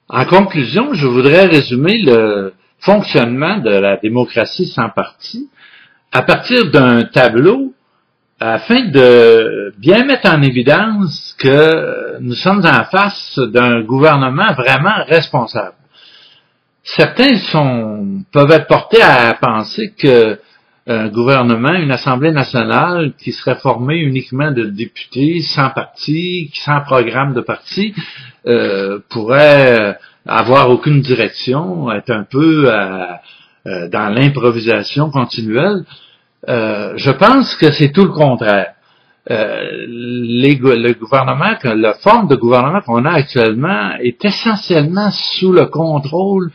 En conclusion, je voudrais résumer le fonctionnement de la démocratie sans parti à partir d'un tableau afin de bien mettre en évidence que nous sommes en face d'un gouvernement vraiment responsable. Certains peuvent être portés à penser que un gouvernement, une Assemblée nationale qui serait formée uniquement de députés sans parti, sans programme de parti, pourrait avoir aucune direction, être un peu dans l'improvisation continuelle. Je pense que c'est tout le contraire. Le gouvernement, la forme de gouvernement qu'on a actuellement est essentiellement sous le contrôle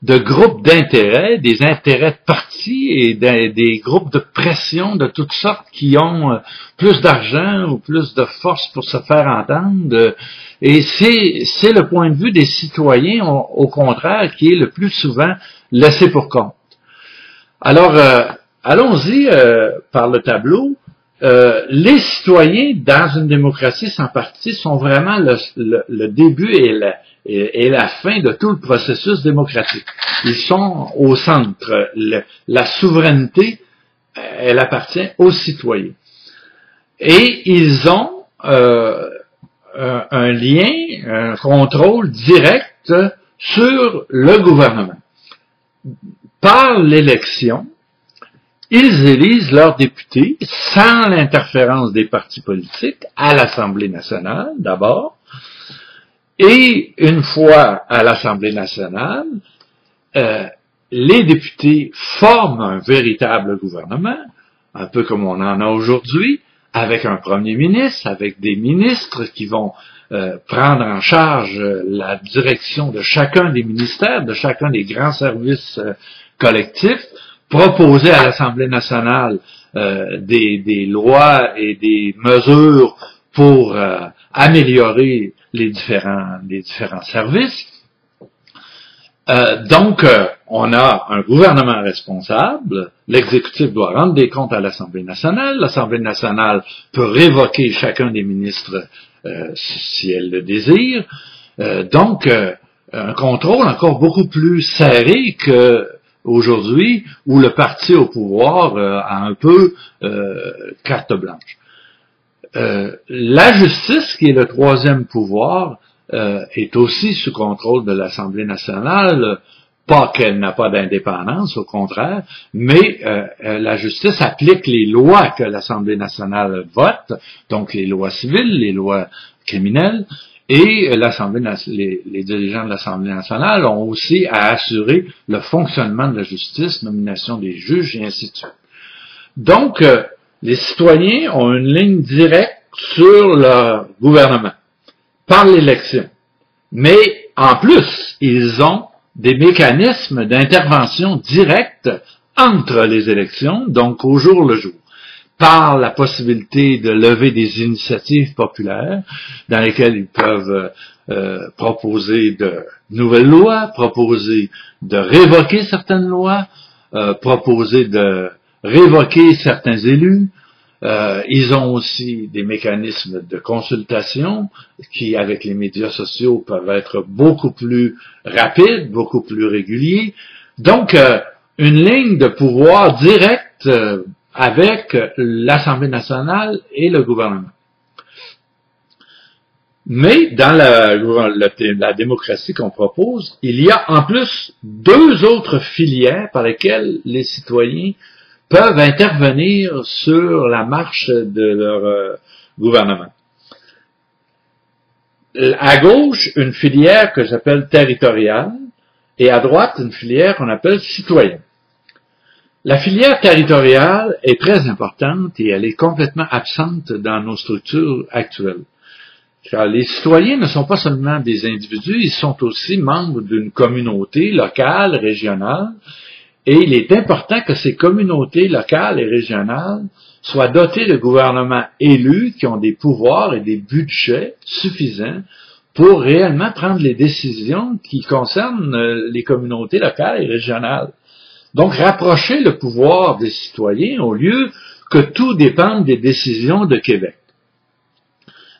de groupes d'intérêts, des intérêts de partis et des groupes de pression de toutes sortes qui ont plus d'argent ou plus de force pour se faire entendre. Et c'est le point de vue des citoyens, au contraire, qui est le plus souvent laissé pour compte. Alors, allons-y par le tableau. Les citoyens dans une démocratie sans parti sont vraiment le début et la fin de tout le processus démocratique. Ils sont au centre. La souveraineté, elle appartient aux citoyens. Et ils ont un lien, un contrôle direct sur le gouvernement. Par l'élection, ils élisent leurs députés sans l'interférence des partis politiques à l'Assemblée nationale, d'abord. Et une fois à l'Assemblée nationale, les députés forment un véritable gouvernement, un peu comme on en a aujourd'hui, avec un premier ministre, avec des ministres qui vont prendre en charge la direction de chacun des ministères, de chacun des grands services collectifs, proposer à l'Assemblée nationale des lois et des mesures pour améliorer les différents services. Donc, on a un gouvernement responsable, l'exécutif doit rendre des comptes à l'Assemblée nationale peut révoquer chacun des ministres si elle le désire. Donc, un contrôle encore beaucoup plus serré que aujourd'hui, où le parti au pouvoir a un peu carte blanche. La justice, qui est le troisième pouvoir, est aussi sous contrôle de l'Assemblée nationale, pas qu'elle n'a pas d'indépendance, au contraire, mais la justice applique les lois que l'Assemblée nationale vote, donc les lois civiles, les lois criminelles, et les dirigeants de l'Assemblée nationale ont aussi à assurer le fonctionnement de la justice, nomination des juges et ainsi de suite. Donc, les citoyens ont une ligne directe sur leur gouvernement par l'élection. Mais, en plus, ils ont des mécanismes d'intervention directe entre les élections, donc au jour le jour, par la possibilité de lever des initiatives populaires dans lesquelles ils peuvent proposer de nouvelles lois, proposer de révoquer certaines lois, proposer de révoquer certains élus. Ils ont aussi des mécanismes de consultation qui, avec les médias sociaux, peuvent être beaucoup plus rapides, beaucoup plus réguliers. Donc, une ligne de pouvoir direct avec l'Assemblée nationale et le gouvernement. Mais dans la démocratie qu'on propose, il y a en plus deux autres filières par lesquelles les citoyens peuvent intervenir sur la marche de leur gouvernement. À gauche, une filière que j'appelle territoriale, et à droite, une filière qu'on appelle citoyenne. La filière territoriale est très importante et elle est complètement absente dans nos structures actuelles. Car les citoyens ne sont pas seulement des individus, ils sont aussi membres d'une communauté locale, régionale, et il est important que ces communautés locales et régionales soient dotées de gouvernements élus qui ont des pouvoirs et des budgets suffisants pour réellement prendre les décisions qui concernent les communautés locales et régionales. Donc, rapprocher le pouvoir des citoyens au lieu que tout dépende des décisions de Québec.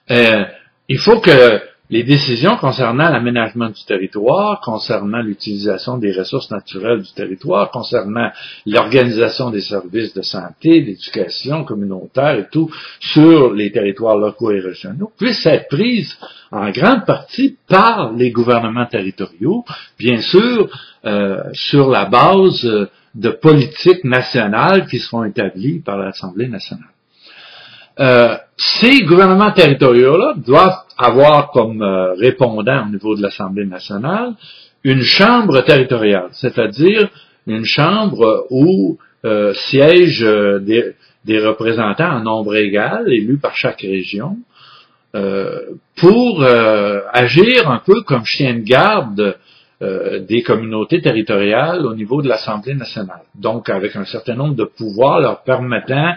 Il faut que les décisions concernant l'aménagement du territoire, concernant l'utilisation des ressources naturelles du territoire, concernant l'organisation des services de santé, d'éducation communautaire et tout sur les territoires locaux et régionaux, puissent être prises en grande partie par les gouvernements territoriaux, bien sûr, sur la base de politiques nationales qui seront établies par l'Assemblée nationale. Ces gouvernements territoriaux-là doivent avoir comme répondant au niveau de l'Assemblée nationale une chambre territoriale, c'est-à-dire une chambre où siègent des représentants en nombre égal, élus par chaque région, pour agir un peu comme chien de garde des communautés territoriales au niveau de l'Assemblée nationale. Donc, avec un certain nombre de pouvoirs leur permettant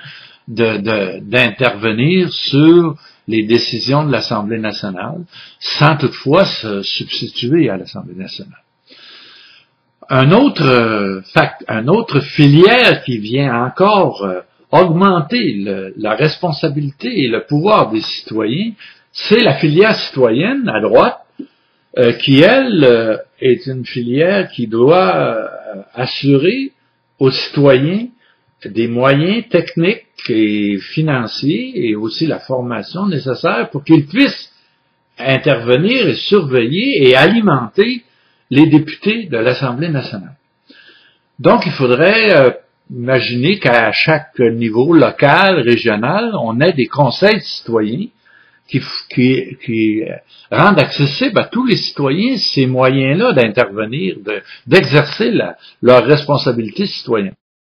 d'intervenir sur les décisions de l'Assemblée nationale, sans toutefois se substituer à l'Assemblée nationale. Un autre filière qui vient encore augmenter la responsabilité et le pouvoir des citoyens, c'est la filière citoyenne à droite, qui, elle, est une filière qui doit assurer aux citoyens des moyens techniques et financiers et aussi la formation nécessaire pour qu'ils puissent intervenir et surveiller et alimenter les députés de l'Assemblée nationale. Donc, il faudrait imaginer qu'à chaque niveau local, régional, on ait des conseils citoyens qui rendent accessibles à tous les citoyens ces moyens-là d'intervenir, d'exercer leur responsabilité citoyenne.